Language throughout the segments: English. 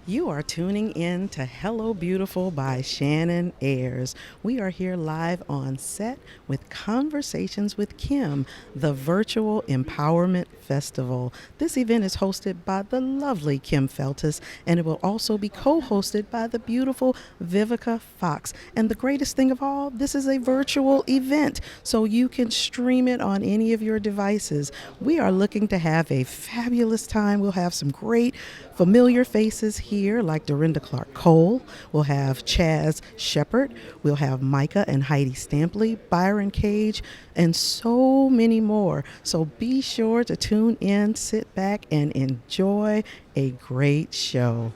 You are tuning in to Hello Beautiful by Shannon Ayers. We are here live on set with Conversations with Kym, the virtual empowerment festival. This event is hosted by the lovely Kym Feltus, and it will also be co-hosted by the beautiful Vivica Fox. And the greatest thing of all, this is a virtual event, so you can stream it on any of your devices. We are looking to have a fabulous time. We'll have some great familiar faces here like Dorinda Clark Cole. We'll have Chaz Shepard. We'll have Micah and Heidi Stampley, Byron Cage, and so many more. So be sure to tune in, sit back, and enjoy a great show.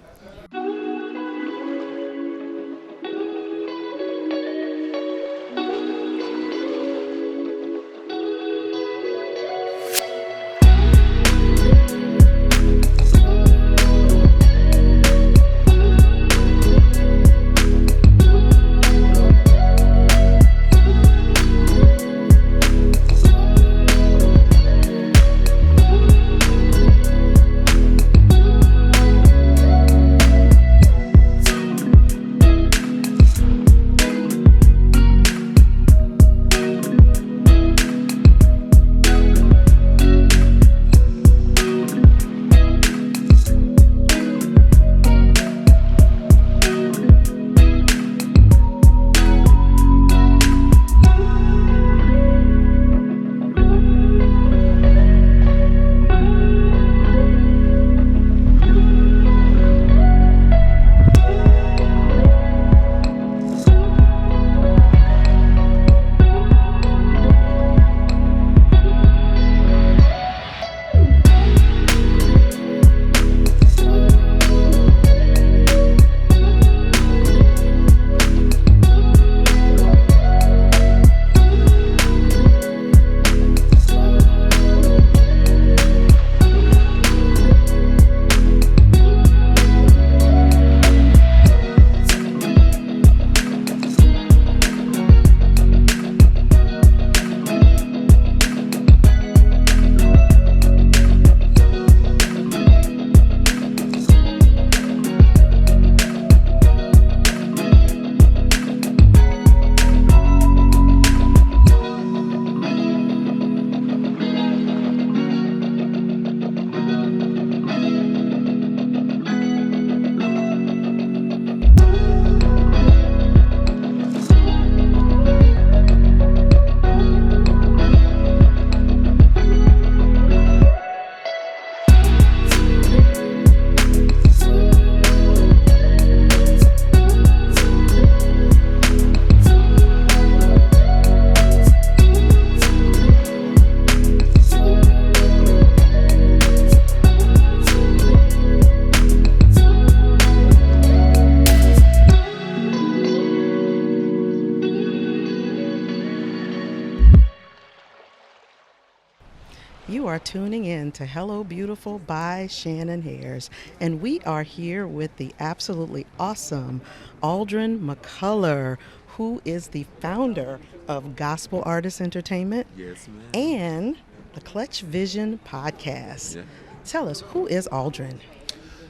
You are tuning in to Hello Beautiful by Shannon Ayers, and we are here with the absolutely awesome Aldrin McCullough, who is the founder of Gospel Artist Entertainment Yes, ma'am. and the Clutch Vision podcast. Yeah. Tell us, who is Aldrin?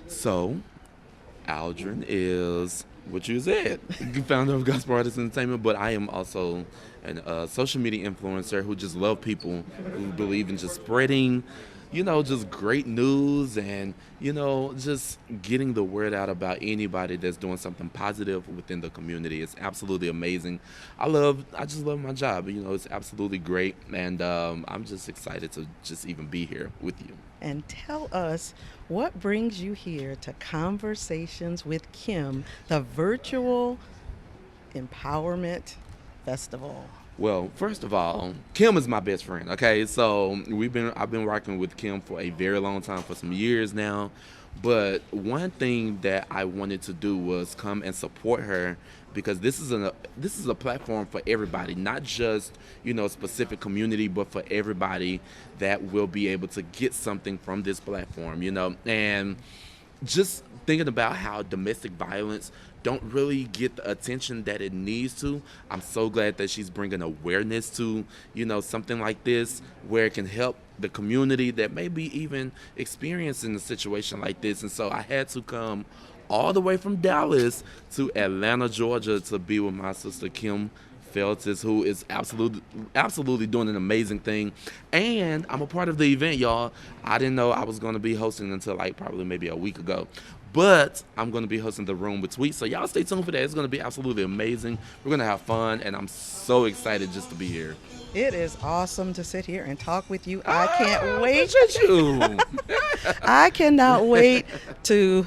So, Aldrin is what you said, founder of Gospel Artist Entertainment, but I am also a social media influencer who just love people, who believe in just spreading, just great news and, just getting the word out about anybody that's doing something positive within the community. It's absolutely amazing. I just love my job. It's absolutely great. And I'm just excited to just even be here with you. And tell us what brings you here to Conversations with Kym, the virtual empowerment festival. Well, first of all, Kym is my best friend. Okay, so I've been working with Kym for a very long time, for some years now. But one thing that I wanted to do was come and support her, because this is a platform for everybody, not just specific community, but for everybody that will be able to get something from this platform. And just thinking about how domestic violence don't really get the attention that it needs to. I'm so glad that she's bringing awareness to, something like this, where it can help the community that may be even experiencing a situation like this. And so I had to come all the way from Dallas to Atlanta, Georgia, to be with my sister Kym Feltus, who is absolutely doing an amazing thing. And I'm a part of the event, y'all. I didn't know I was going to be hosting until like probably maybe a week ago. But I'm going to be hosting the Room with Tweets. So y'all stay tuned for that. It's going to be absolutely amazing. We're going to have fun. And I'm so excited just to be here. It is awesome to sit here and talk with you. I can't wait. You. I cannot wait to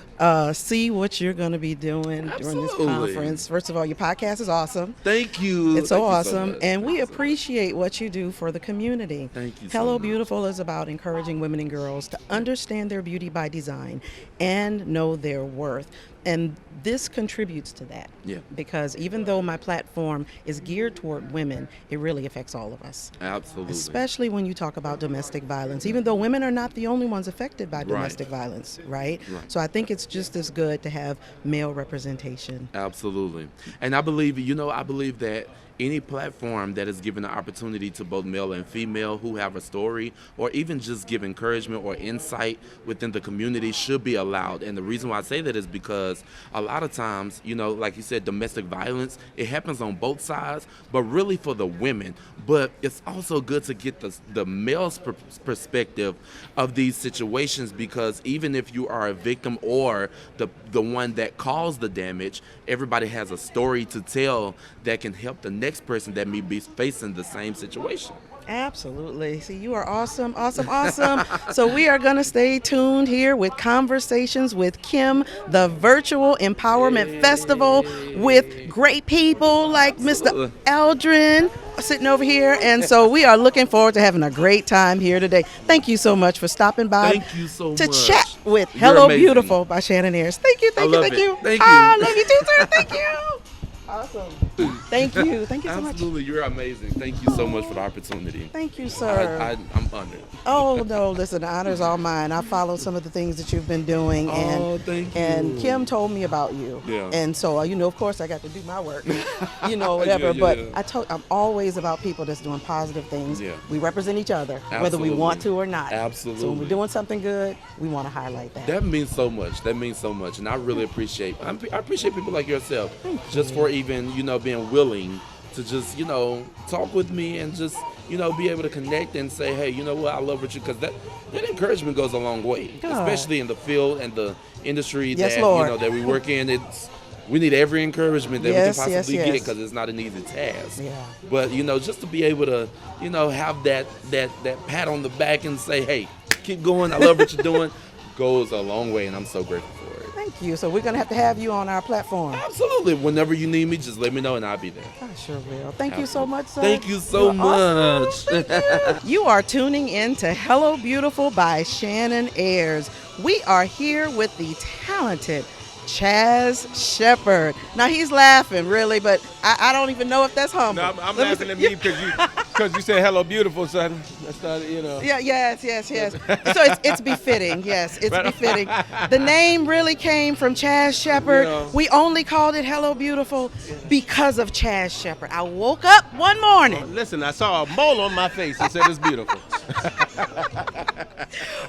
see what you're going to be doing during this Absolutely. conference. First of all, your podcast is awesome. Thank you. It's so Thank you awesome. much. And we Awesome. appreciate what you do for the community. Thank you so Hello much. Beautiful is about encouraging women and girls to understand their beauty by design and know their worth. And this contributes to that. Yeah. Because even though my platform is geared toward women, it really affects all of us. Absolutely. Especially when you talk about domestic violence, even though women are not the only ones affected by domestic violence, right? So I think it's just as good to have male representation. Absolutely. And I believe that any platform that is given the opportunity to both male and female who have a story or even just give encouragement or insight within the community should be allowed. And the reason why I say that is because a lot of times, like you said, domestic violence, it happens on both sides, but really for the women. But it's also good to get the male's perspective of these situations, because even if you are a victim or the one that caused the damage, everybody has a story to tell that can help the next person that may be facing the same situation. Absolutely. See, you are awesome, awesome, awesome. So we are going to stay tuned here with Conversations with Kym, the virtual empowerment festival with great people like Mr. Eldrin sitting over here. And so we are looking forward to having a great time here today. Thank you so much for stopping by. Thank you so to much. chat with You're Hello amazing. Beautiful by Shannon Ayers. Thank you, thank I you, love thank it. you. Thank you. I love you too, sir. Thank you. Awesome. Thank you. Thank you so much. Absolutely. You're amazing. Thank you so much for the opportunity. Thank you, sir. I'm honored. Oh, no, listen, the honor's all mine. I follow some of the things that you've been doing. Oh, thank you. And Kym told me about you. Yeah. And so, of course, I got to do my work, whatever. But I'm always about people that's doing positive things. Yeah. We represent each other, whether Absolutely. we want to or not. Absolutely. So when we're doing something good, we want to highlight that. That means so much. And I really appreciate people like yourself just for even, being willing to just, talk with me and just, be able to connect and say, hey, you know what, I love what you, because that encouragement goes a long way, God. especially in the field and the industry Yes, that, Lord. that we work in. We need every encouragement that we Yes, can possibly yes, get, yes. because it's not an easy task. Yeah. But, just to be able to, have that pat on the back and say, hey, keep going, I love what you're doing, goes a long way, and I'm so grateful for it. Thank you. So we're going to have you on our platform. Absolutely. Whenever you need me, just let me know and I'll be there. I sure will. Thank you so much, sir. Thank you so You're awesome. much. Thank you. You are tuning in to Hello Beautiful by Shannon Ayers. We are here with the talented Chaz Shepard. Now he's laughing, really, but I don't even know if that's humble. No, I'm laughing at me because you said hello, beautiful, son. That's not, Yeah, yes. So it's befitting. Yes, it's befitting. The name really came from Chaz Shepard. We only called it Hello Beautiful because of Chaz Shepard. I woke up one morning. Listen, I saw a mole on my face and said it's beautiful.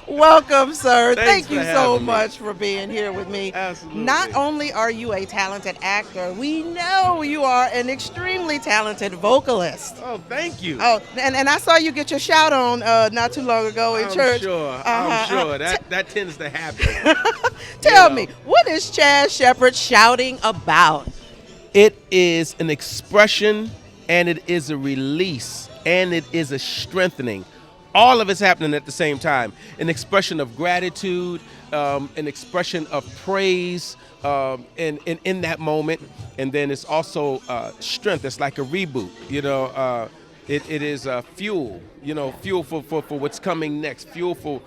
Welcome, sir. Thanks Thank you for so having me. much for being here with me. Absolutely. Not only are you a talented actor, we know you are an extremely talented vocalist. Oh, thank you. Oh, and I saw you get your shout on not too long ago in church. I'm sure. That tends to happen. Tell me, what is Chaz Shepard shouting about? It is an expression, and it is a release, and it is a strengthening. All of it's happening at the same time. An expression of gratitude, an expression of praise in that moment. And then it's also strength. It's like a reboot. It is fuel, fuel for what's coming next, fuel for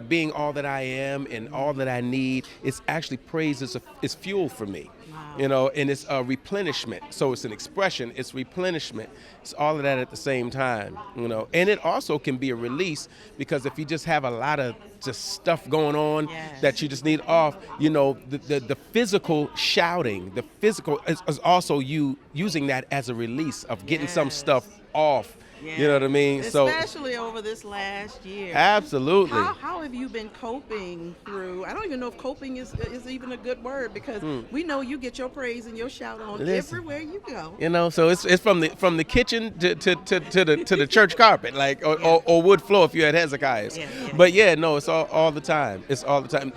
being all that I am and all that I need. It's actually praise is fuel for me. And it's a replenishment. So it's an expression, it's replenishment. It's all of that at the same time, And it also can be a release, because if you just have a lot of just stuff going on that you just need off, the physical shouting, the physical is also you using that as a release of getting some stuff off You know what I mean? So Especially over this last year. absolutely. How have you been coping through? I don't even know if coping is even a good word, because we know you get your praise and your shout on Listen. everywhere you go. You know, so it's from the kitchen to the church carpet, like or wood floor if you're at Hezekiah's. But yeah, no, it's all the time. It's all the time.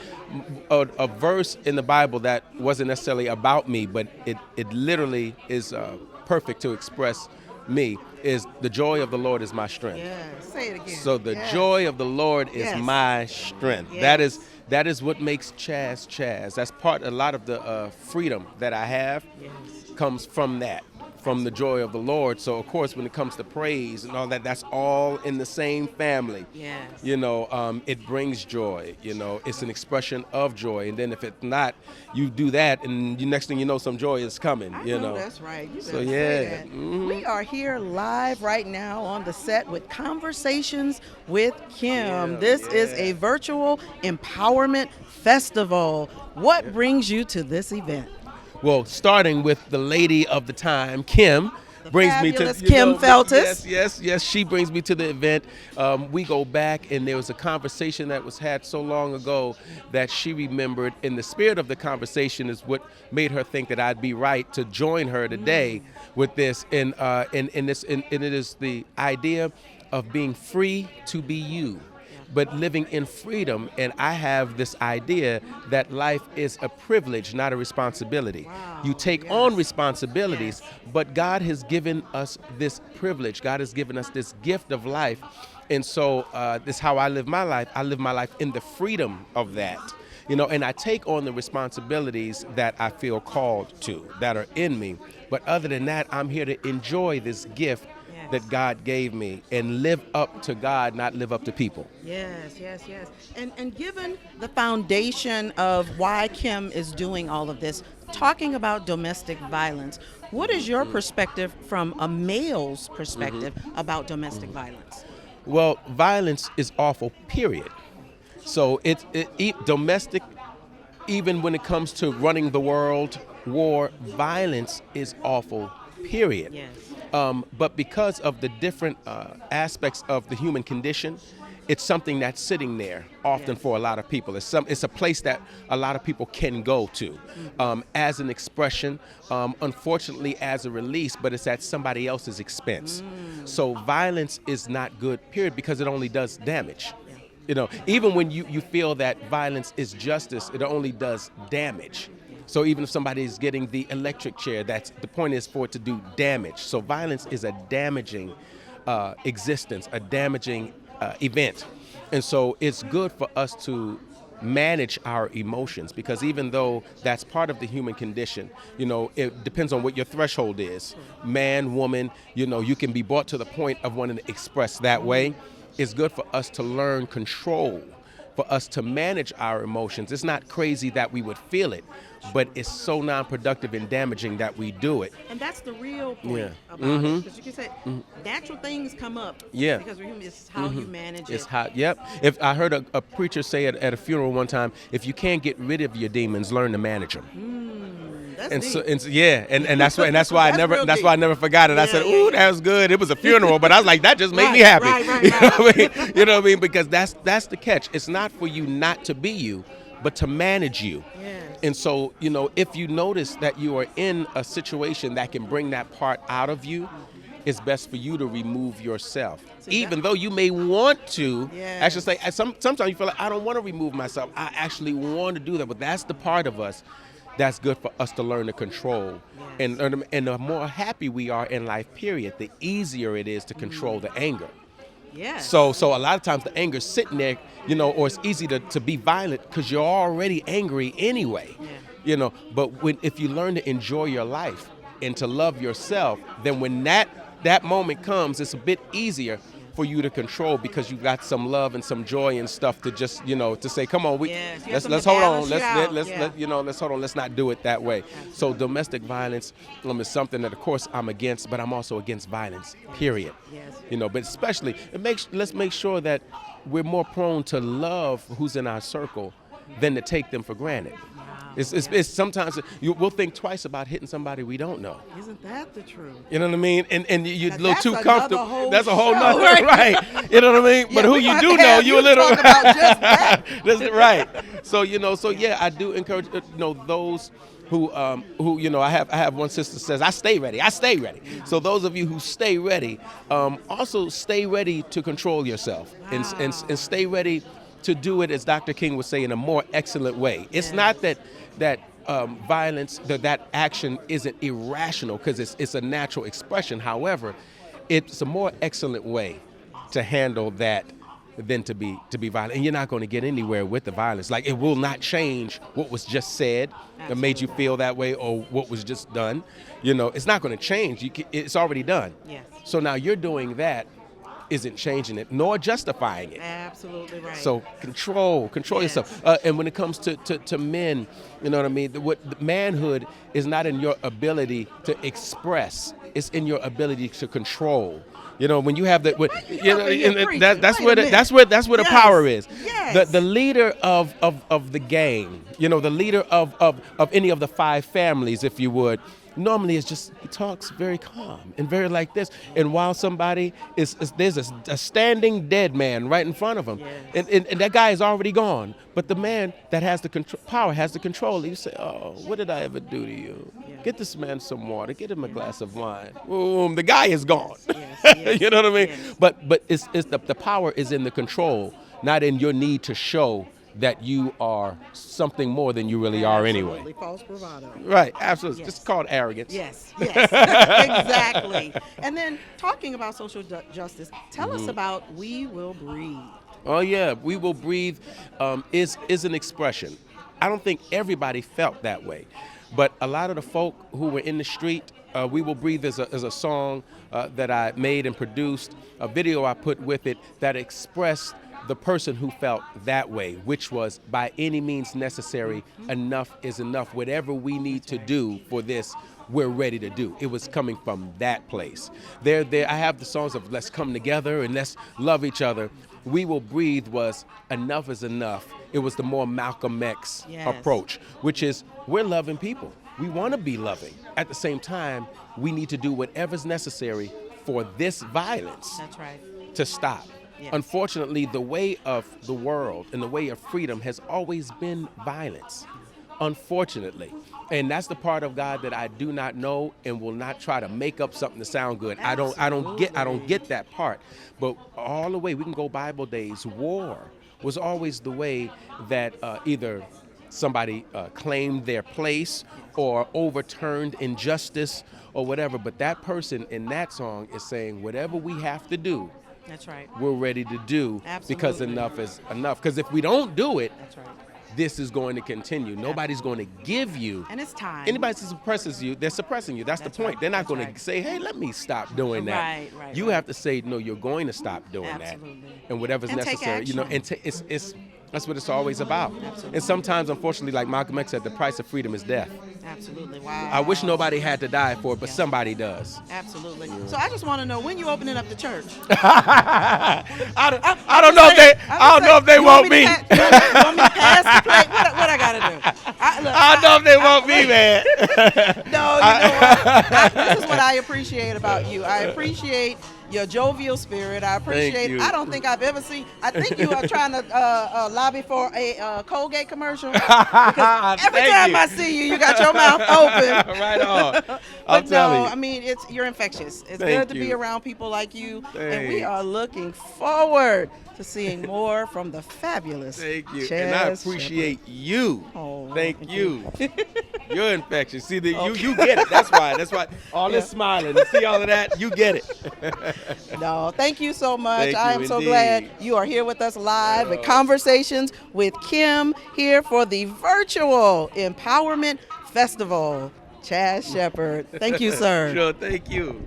A verse in the Bible that wasn't necessarily about me, but it literally is perfect to express me, is the joy of the Lord is my strength. Yes, say it again. So the joy of the Lord is Yes. my strength. Yes. That is what makes Chaz Chaz. That's a lot of the freedom that I have comes from that, from the joy of the Lord. So of course, when it comes to praise and all that, that's all in the same family. Yes. You know, it brings joy. You know, it's an expression of joy. And then if it's not, you do that, and the next thing you know, some joy is coming. I You know know. that's right. You So better yeah. say that. Mhm. We are here live right now on the set with Conversations with Kym. This is a virtual empowerment festival. What brings you to this event? Well, starting with the lady of the time, Kym, brings me to fabulous Kym Feltus. Yes. She brings me to the event. We go back, and there was a conversation that was had so long ago that she remembered. And the spirit of the conversation is what made her think that I'd be right to join her today with this. And it is the idea of being free to be you, but living in freedom. And I have this idea that life is a privilege, not a responsibility. You take on responsibilities, but God has given us this privilege. God has given us this gift of life. And so this is how I live my life. I live my life in the freedom of that. You know, and I take on the responsibilities that I feel called to, that are in me. But other than that, I'm here to enjoy this gift that God gave me and live up to God, not live up to people. Yes. And given the foundation of why Kym is doing all of this, talking about domestic violence, what is your perspective from a male's perspective about domestic violence? Well, violence is awful, period. So domestic, even when it comes to running the world, war, violence is awful, period. Yes. But because of the different aspects of the human condition, it's something that's sitting there often for a lot of people. It's a place that a lot of people can go to as an expression, unfortunately as a release, but it's at somebody else's expense. So violence is not good, period, because it only does damage. You know, even when you feel that violence is justice, it only does damage. So even if somebody is getting the electric chair, the point is for it to do damage. So violence is a damaging existence, a damaging event. And so it's good for us to manage our emotions, because even though that's part of the human condition, you know, it depends on what your threshold is. Man, woman, you know, you can be brought to the point of wanting to express that way. It's good for us to learn control, for us to manage our emotions. It's not crazy that we would feel it, but it's so non-productive and damaging that we do it. And that's the real point about it. Because you can say natural things come up. Yeah. Because we're human. It's how you manage It's it. hot. Yep. If I heard a preacher say at a funeral one time, if you can't get rid of your demons, learn to manage them. That's And deep. so, and that's why I real deep. never forgot it. I said, "Ooh, that was good." It was a funeral, but I was like, that just made me happy. Right. You know what I mean? You know what I mean? Because that's the catch. It's not for you not to be you, but to manage you. Yes. And so, you know, if you notice that you are in a situation that can bring that part out of you, it's best for you to remove yourself. Even though you may want to, actually say, sometimes you feel like, I don't want to remove myself. I actually want to do that. But that's the part of us that's good for us to learn to control. And the more happy we are in life, period, the easier it is to control the anger. Yes. So a lot of times the anger's sitting there, you know, or it's easy to be violent because you're already angry anyway. You know, but if you learn to enjoy your life and to love yourself, then when that moment comes, it's a bit easier for you to control, because you've got some love and some joy and stuff to just, you know, to say, come on, let's hold on, let's hold on, let's not do it that way. So domestic violence is something that, of course, I'm against, but I'm also against violence, period. You know, but especially let's make sure that we're more prone to love who's in our circle than to take them for granted. It's sometimes we'll think twice about hitting somebody we don't know. Isn't that the truth? You know what I mean? And you're a Now, little that's too another comfortable. whole That's a whole show, nother right? right. You know what I mean? Yeah, But who we're you gonna do have to know, have you you a little talk about just that. That's right. So yeah, I do encourage those who I have one sister says I stay ready. So those of you who stay ready, also stay ready to control yourself and stay ready to do it, as Dr. King would say, in a more excellent way. It's not that violence, that action isn't irrational, because it's a natural expression. However, it's a more excellent way to handle that than to be violent. And you're not going to get anywhere with the violence. Like, it will not change what was just said that made you feel that way, or what was just done. It's not going to change. It's already done. Yes. So now you're doing that isn't changing it nor justifying it. Absolutely right. So control yourself. And when it comes to men, you know what I mean? What manhood is not in your ability to express; it's in your ability to control. When you have that, that's where the power is. Yes. The leader of the gang, the leader of any of the 5 families, if you would. Normally, it's just, he talks very calm and very like this. And while somebody there's a standing dead man right in front of him, and that guy is already gone. But the man that has the power has the control. You say, "Oh, what did I ever do to you? Get this man some water. Get him a glass of wine." Boom, the guy is gone. Yes. You know what I mean? Yes. But it's the power is in the control, not in your need to show that you are something more than you really are anyway. Absolutely, false bravado. Right, absolutely. Yes. Just called arrogance. Yes, exactly. And then talking about social justice, tell us about We Will Breathe. Oh yeah, We Will Breathe is an expression. I don't think everybody felt that way, but a lot of the folk who were in the street, We Will Breathe is a song that I made and produced, a video I put with it that expressed the person who felt that way, which was, by any means necessary, enough is enough. Whatever we need to do for this, we're ready to do. It was coming from that place. I have the songs of let's come together and let's love each other. We Will Breathe was enough is enough. It was the more Malcolm X approach, which is, we're loving people. We want to be loving. At the same time, we need to do whatever's necessary for this violence to stop. Yes. Unfortunately, the way of the world and the way of freedom has always been violence, unfortunately. And that's the part of God that I do not know and will not try to make up something to sound good. Absolutely. I don't get that part. But all the way, we can go Bible days, war was always the way that either somebody claimed their place or overturned injustice or whatever. But that person in that song is saying, whatever we have to do, that's right, we're ready to do. Absolutely. Because enough is enough. Because if we don't do it, that's right, this is going to continue. Nobody's going to give you. And it's time. Anybody who suppresses you, they're suppressing you. That's the point. Right. They're not That's going to say, hey, let me stop doing that. Right. You have to say, no, you're going to stop doing Absolutely. that. And whatever's And take necessary. action. And that's what it's always about. Absolutely. And sometimes, unfortunately, like Malcolm X said, the price of freedom is death. Absolutely. Wow. I wish nobody had to die for it, but somebody does. Absolutely. So I just want to know, when you opening up the church? I don't know if they want me. You want me to pass the plate? What I gotta do? I don't know if they want me, man. No, you know what? This is what I appreciate about you. I appreciate your jovial spirit. I appreciate. you. I don't think I've ever seen. I think you are trying to lobby for a Colgate commercial. Because every time I see you, you got your mouth open. Right on. But no, I mean, you're infectious. It's good to be you. around people like you, and we Thanks. are looking forward to seeing more from the fabulous. Thank you. Chaz And I appreciate you. Oh, thank you. you. You're infectious. See, you get it. That's why all this smiling. You see all of that? You get it. No, thank you so much. Thank I you am so indeed. glad you are here with us live at Conversations with Kym, here for the virtual Empowerment Festival. Chaz Shepard. Thank you, sir. Sure, thank you.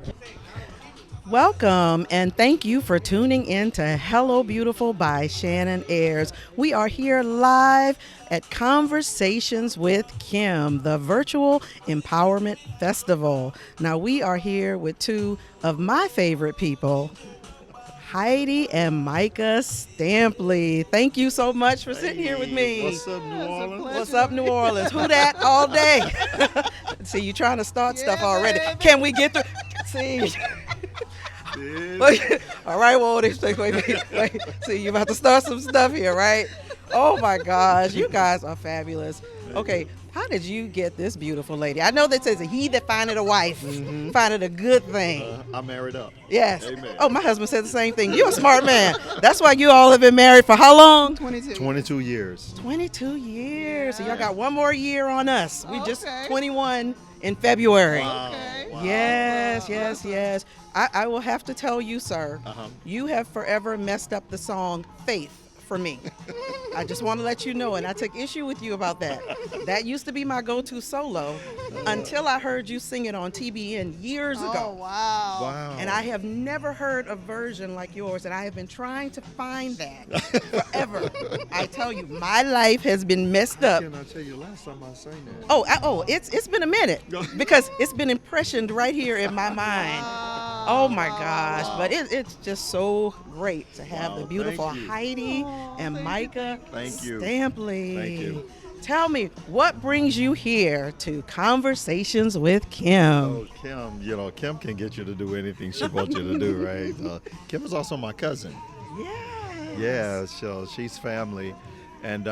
Welcome, and thank you for tuning in to Hello Beautiful by Shannon Ayers. We are here live at Conversations with Kym, the virtual Empowerment Festival. Now, we are here with two of my favorite people, Heidi and Micah Stampley. Thank you so much for sitting here with me. What's up, New Orleans? What's up, New Orleans? Who that all day? See, you trying to start stuff already. Baby. Can we get through? See. All right, well, wait. See, you about to start some stuff here, right? Oh my gosh, you guys are fabulous. Okay, how did you get this beautiful lady? I know that says he that findeth a wife, findeth a good thing. I'm married up. Yes. Amen. Oh, my husband said the same thing. You're a smart man. That's why you all have been married for how long? 22. 22 years. 22 years. So y'all got one more year on us. We just Okay. 21 in February. Okay. Wow. Yes. I will have to tell you, sir, Uh-huh. you have forever messed up the song Faith for me. I just want to let you know, and I took issue with you about that. That used to be my go-to solo until I heard you sing it on TBN years Oh, ago. wow. Wow. And I have never heard a version like yours, and I have been trying to find that forever. I tell you, my life has been messed up. Can I tell you last time I sang that? It's been a minute because it's been impressioned right here in my mind. Oh my gosh! But it's just so great to have Wow, the beautiful thank you. Heidi and Micah Thank you. Stampley. Thank you. Tell me, what brings you here to Conversations with Kym? Oh, Kym, Kym can get you to do anything she wants you to do, right? Kym is also my cousin. Yes. Yeah, so she's family. And,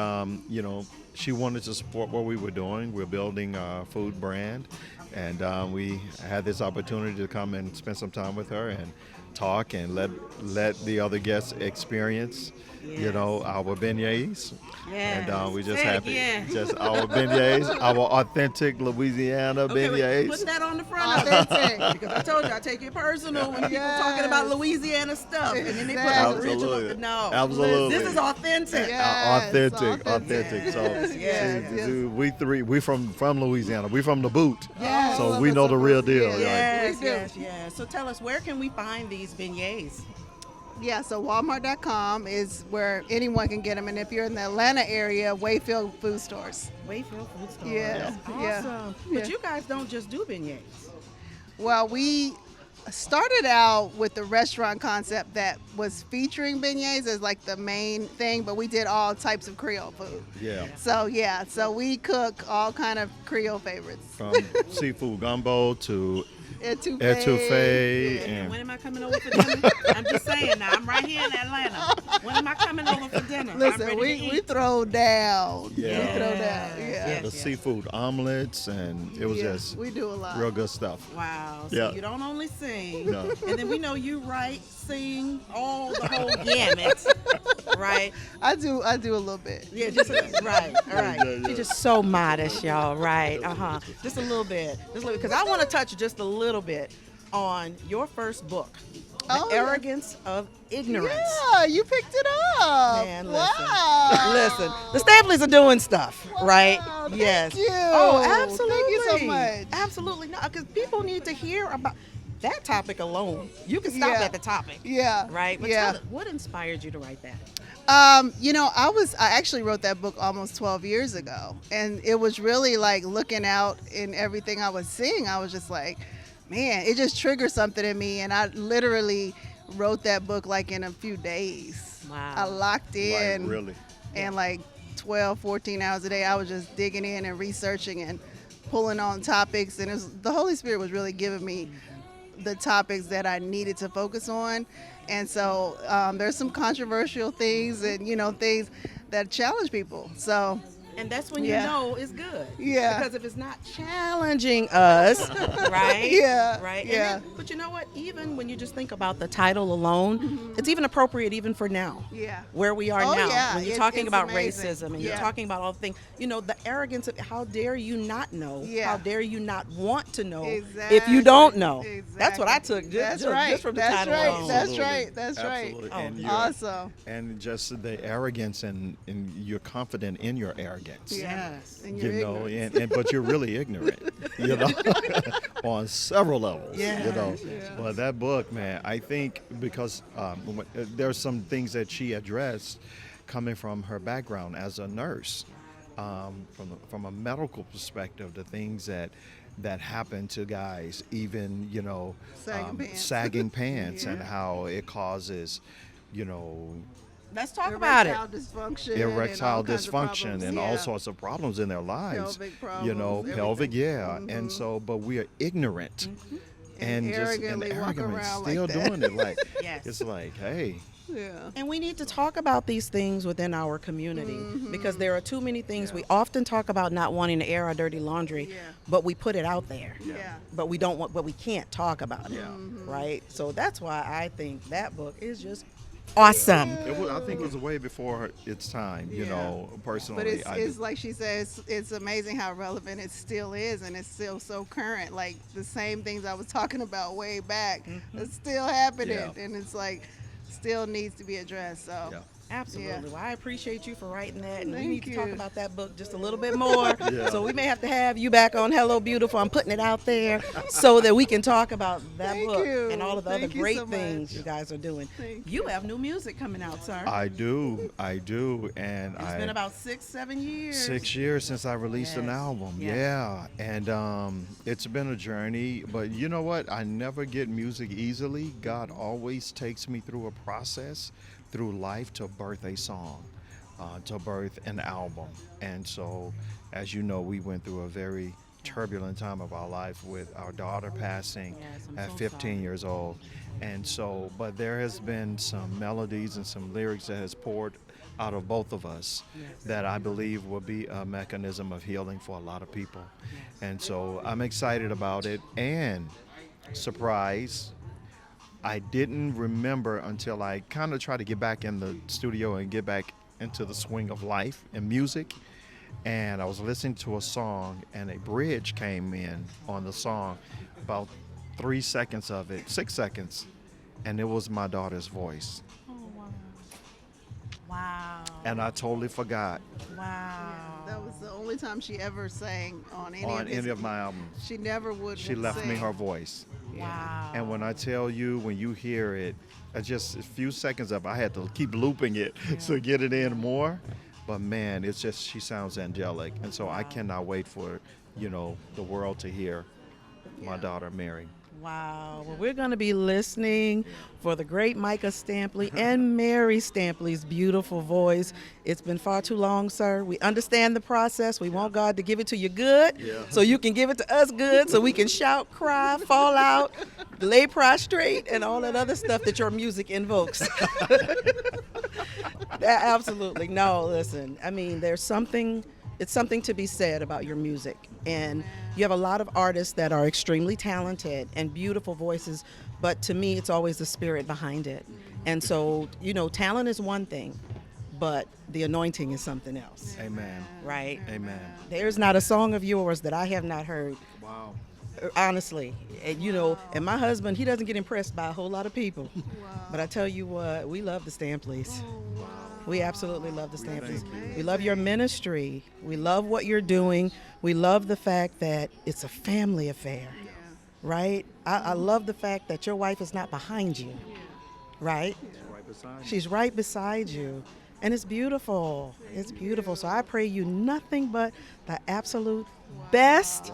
she wanted to support what we were doing. We're building a food brand. And we had this opportunity to come and spend some time with her and talk and let the other guests experience, our beignets. Yes. And we just Say it happy. again. Just our beignets, our authentic Louisiana Okay, wait, beignets. put that on the front of it. Because I told you, I take it personal when people talking about Louisiana stuff. And then they put the original. Absolutely. No. Absolutely. This is authentic. Yeah. Yes, authentic. So Yes. we from Louisiana. We from the boot. Yes. So we know the real deal. Right? Yes, We do. yes. So tell us, where can we find these beignets? Yeah, so Walmart.com is where anyone can get them. And if you're in the Atlanta area, Wayfield food stores. Wayfield Food Store. Yeah, That's yeah, awesome. yeah. But you guys don't just do beignets. Well, we started out with the restaurant concept that was featuring beignets as like the main thing, but we did all types of Creole food. Yeah. So we cook all kind of Creole favorites. From seafood gumbo to Etouffee. etouffee And when and am I coming over for dinner? I'm just saying now, I'm right here in Atlanta. When am I coming over for dinner? I'm Listen, ready to we eat. throw down. Yeah. We throw down. Yeah. Yes. the seafood omelets, and it was Yeah, just we do a lot. real good stuff. Wow. So Yeah. you don't only sing, No. and then we know you write, sing, all the whole gamut, right? I do a little bit. Yeah, just right. All right. Yeah. She's just so modest, y'all. Right. Just a little bit. Because I want to touch just a little bit on your first book, The Oh, yeah. Arrogance of Ignorance. Yeah, you picked it up. Man, listen. Wow. Listen, the Stampleys are doing stuff, right? Wow, Yes. Thank you. Oh, absolutely. Thank you so much. Absolutely. No, because people need to hear about that topic alone. You can stop Yeah. at the topic. Yeah. Right? But yeah. tell us, what inspired you to write that? I actually wrote that book almost 12 years ago, and it was really like looking out in everything I was seeing. I was just like, man, it just triggered something in me, and I literally wrote that book like in a few days. Wow. I locked in. Like, really. And like 12, 14 hours a day, I was just digging in and researching and pulling on topics. And the Holy Spirit was really giving me the topics that I needed to focus on. And so there's some controversial things and, things that challenge people. So And that's when Yeah. you know it's good. Yeah. Because if it's not challenging us, right? Yeah, Right? And yeah. then- but you know what? Even when you just think about the title alone, it's even appropriate even for now. Yeah. Where we are Oh, now. yeah. When you're It- talking it's about amazing. racism and Yeah. you're talking about all the things, the arrogance of how dare you not know? Yeah. How dare you not want to know if Exactly. you don't know? Exactly. That's what I took That's just right. from the That's title right. alone. That's Absolutely. right. That's right. Absolutely. Oh, And Awesome. and just the arrogance and you're confident in your arrogance. Yeah. Yes. And you're ignorant. But you're really ignorant, on several levels, Yes, But that book, man, I think because there's some things that she addressed coming from her background as a nurse, from a medical perspective, the things that happen to guys, even Sagging pants. sagging pants, Yeah. and how it causes, you know, Let's talk about it. Erectile dysfunction. and erectile all kinds of dysfunction problems. and Yeah. all sorts of problems in their lives. Pelvic Pelvic, problems, yeah. everything. And so, but we are ignorant And and arrogantly walk arrogant, around still like that. doing it. Like, Yes. it's like, hey, Yeah. And we need to talk about these things within our community because there are too many things. We often talk about not wanting to air our dirty laundry, Yeah. but we put it out there. Yeah. But we can't talk about it, Yeah. right? So that's why I think that book is just awesome. I think it was way before its time, Yeah. personally. But it's like she says, it's amazing how relevant it still is, and it's still so current. Like the same things I was talking about way back, it's still happening, Yeah. and it's like still needs to be addressed. So Yeah. Absolutely. Yeah. Well, I appreciate you for writing that, and we Thank need to talk you. about that book just a little bit more. Yeah. So we may have to have you back on Hello Beautiful. I'm putting it out there so that we can talk about that Thank book you. and all of the other Thank you great so things much. you guys are doing. Thank You have new music coming out, sir. I do, and It's been about 6-7 years. 6 years since I released an Yes. album. Yes. Yeah, and it's been a journey. But you know what? I never get music easily. God always takes me through a process, through life, to birth a song, to birth an album. And so, as you know, we went through a very turbulent time of our life with our daughter passing Yes, I'm at so 15 sorry. years old. And so, but there has been some melodies and some lyrics that has poured out of both of us that I believe will be a mechanism of healing for a lot of people. And so I'm excited about it. And surprise, I didn't remember until I kind of tried to get back in the studio and get back into the swing of life and music. And I was listening to a song, and a bridge came in on the song, about 3 seconds of it, 6 seconds, and it was my daughter's voice. Wow. And I totally forgot Wow. that was the only time she ever sang on any on of his, any of my albums. She never would. She left me sing. her voice. Wow. And when I tell you, when you hear it, just a few seconds of, I had to keep looping it to get it in more. But man, it's just, she sounds angelic. And so I cannot wait for, the world to hear my daughter Mary. Wow. Well, we're going to be listening for the great Micah Stampley and Mary Stampley's beautiful voice. It's been far too long, sir. We understand the process. We want God to give it to you good so you can give it to us good so we can shout, cry, fall out, lay prostrate, and all that other stuff that your music invokes. Absolutely. No, listen. I mean, it's something to be said about your music. And you have a lot of artists that are extremely talented and beautiful voices, but to me, it's always the spirit behind it. And so, talent is one thing, but the anointing is something else, Amen. right? Amen. There's not a song of yours that I have not heard, Wow. honestly. And, and my husband, he doesn't get impressed by a whole lot of people. But I tell you what, we love the Stampleys. We absolutely love the Stampleys. We love your ministry. We love what you're doing. We love the fact that it's a family affair, right? I love the fact that your wife is not behind you, right? Right beside me. She's right beside you. And it's beautiful. It's beautiful. So I pray you nothing but the absolute best.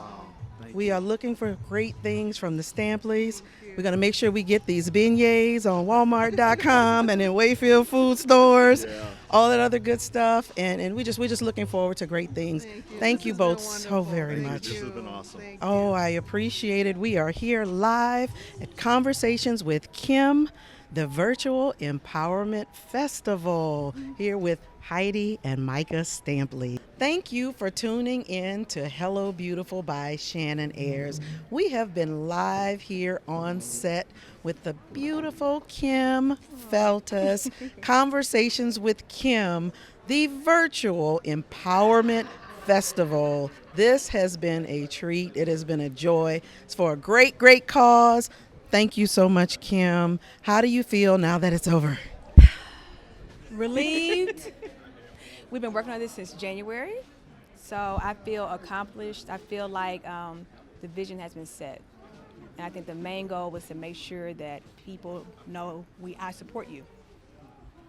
We are looking for great things from the Stampleys. We're going to make sure we get these beignets on Walmart.com and in Wayfield food stores, all that other good stuff. And we're just looking forward to great things. Thank you This has both been so wonderful. very Thank much. This has you. been awesome. Thank Oh, you. I appreciate it. We are here live at Conversations with Kym, the Virtual Empowerment Festival, here with Heidi and Micah Stampley. Thank you for tuning in to Hello Beautiful by Shannon Ayers. We have been live here on set with the beautiful Kym Feltus, Conversations with Kym, the Virtual Empowerment Festival. This has been a treat. It has been a joy. It's for a great, great cause. Thank you so much, Kym. How do you feel now that it's over? Relieved. We've been working on this since January, so I feel accomplished. I feel like the vision has been set, and I think the main goal was to make sure that people know I support you.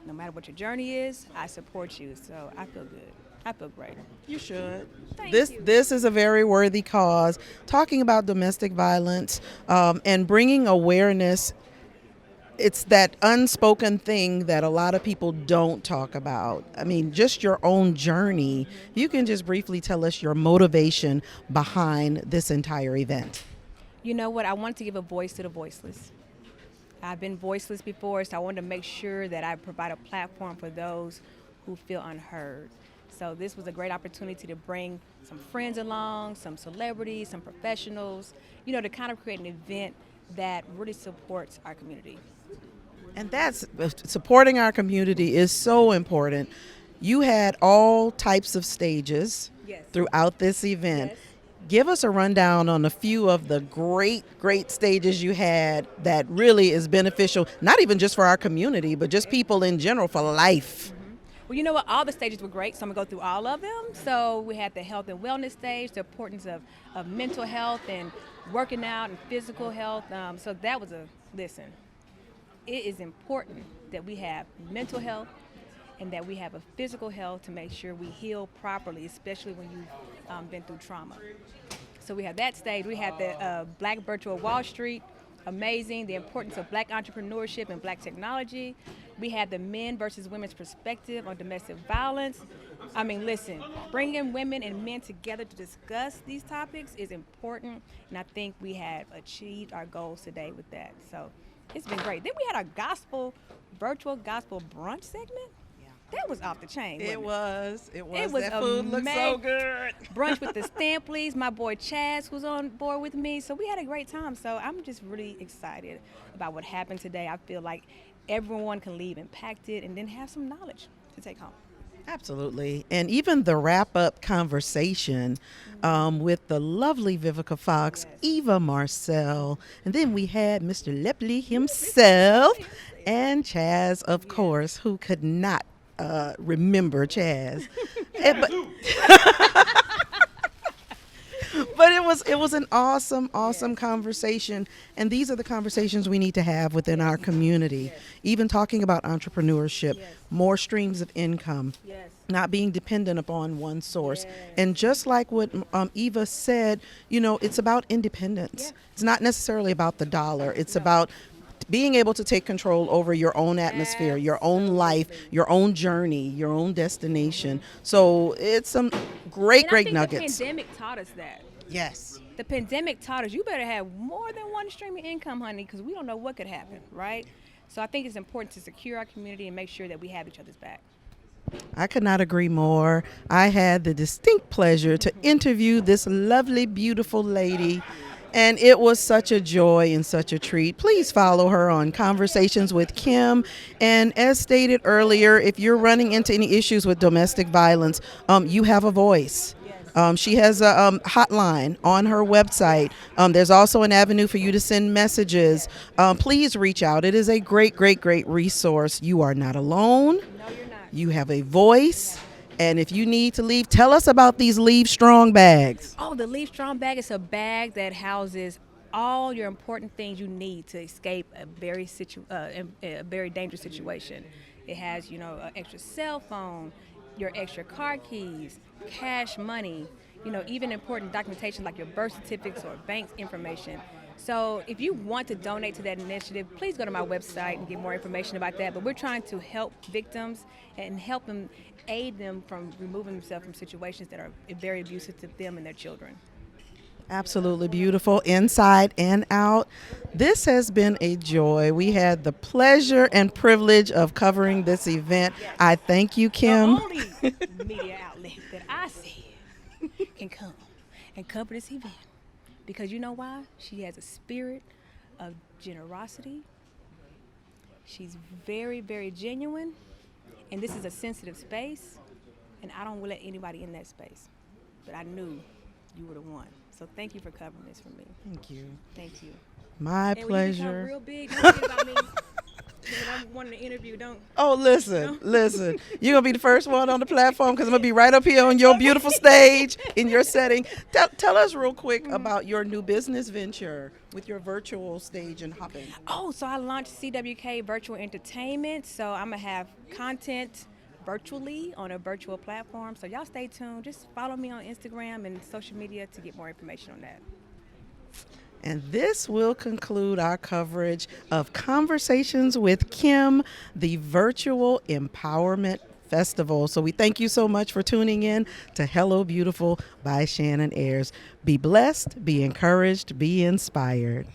No matter what your journey is, I support you, so I feel good. I feel great. You should. Thank This you. this is a very worthy cause. Talking about domestic violence and bringing awareness. It's that unspoken thing that a lot of people don't talk about. I mean, just your own journey. You can just briefly tell us your motivation behind this entire event. You know what? I wanted to give a voice to the voiceless. I've been voiceless before, so I wanted to make sure that I provide a platform for those who feel unheard. So this was a great opportunity to bring some friends along, some celebrities, some professionals, to kind of create an event that really supports our community. And that's supporting our community is so important. You had all types of stages Yes. throughout this event. Yes. Give us a rundown on a few of the great stages you had that really is beneficial, not even just for our community, but just people in general for life. Well, you know what? All the stages were great, so I'm going to go through all of them. So we had the health and wellness stage, the importance of mental health and working out and physical health. So that was listen, it is important that we have mental health and that we have a physical health to make sure we heal properly, especially when you've been through trauma. So we have that stage. We had the Black Virtual Wall Street, amazing, the importance of black entrepreneurship and black technology. We had the men versus women's perspective on domestic violence. I mean, listen, bringing women and men together to discuss these topics is important, and I think we have achieved our goals today with that. So it's been great. Then we had a virtual gospel brunch segment. That was off the chain. It wasn't was. It was That food looked so good. Brunch with the Stampleys. My boy Chaz was on board with me. So we had a great time. So I'm just really excited about what happened today. I feel like everyone can leave impacted and then have some knowledge to take home. Absolutely. And even the wrap-up conversation with the lovely Vivica Fox, Eva Marcel, and then we had Mr. Lepley himself and Chaz, of course, who could not remember Chaz. But it was an awesome conversation, and these are the conversations we need to have within our community. Even talking about entrepreneurship, more streams of income, not being dependent upon one source. And just like what Eva said, it's about independence. It's not necessarily about the dollar. It's about being able to take control over your own atmosphere, your own life, your own journey, your own destination. So it's some great nuggets. The pandemic taught us that. Yes. The pandemic taught us you better have more than one stream of income, honey, because we don't know what could happen, right? So I think it's important to secure our community and make sure that we have each other's back. I could not agree more. I had the distinct pleasure to interview this lovely, beautiful lady, and it was such a joy and such a treat. Please follow her on Conversations with Kym. And as stated earlier, if you're running into any issues with domestic violence, you have a voice. She has a hotline on her website. There's also an avenue for you to send messages. Please reach out. It is a great resource. You are not alone. No, you're not. You have a voice. And if you need to leave, tell us about these Leave Strong bags. Oh, the Leave Strong bag is a bag that houses all your important things you need to escape a very dangerous situation. It has, an extra cell phone, your extra car keys, cash money, even important documentation like your birth certificates or bank information. So if you want to donate to that initiative, please go to my website and get more information about that. But we're trying to help victims and help them, aid them from removing themselves from situations that are very abusive to them and their children. Absolutely beautiful, inside and out. This has been a joy. We had the pleasure and privilege of covering this event. I thank you, Kym. The only media outlet that I see can come and cover this event. Because you know why? She has a spirit of generosity. She's very, very genuine. And this is a sensitive space. And I don't let anybody in that space. But I knew you were the one. So thank you for covering this for me. Thank you. Thank you. My And when you become pleasure. real big, don't forget about me. When I'm wanting to interview, don't. Oh, listen. You're going to be the first one on the platform because I'm going to be right up here on your beautiful stage in your setting. Tell us real quick about your new business venture with your virtual stage in Hopin. Oh, so I launched CWK Virtual Entertainment. So I'm going to have content virtually on a virtual platform. So y'all stay tuned. Just follow me on Instagram and social media to get more information on that. And this will conclude our coverage of Conversations with Kym, the Virtual Empowerment Festival. So we thank you so much for tuning in to Hello Beautiful by Shannon Ayers. Be blessed, be encouraged, be inspired.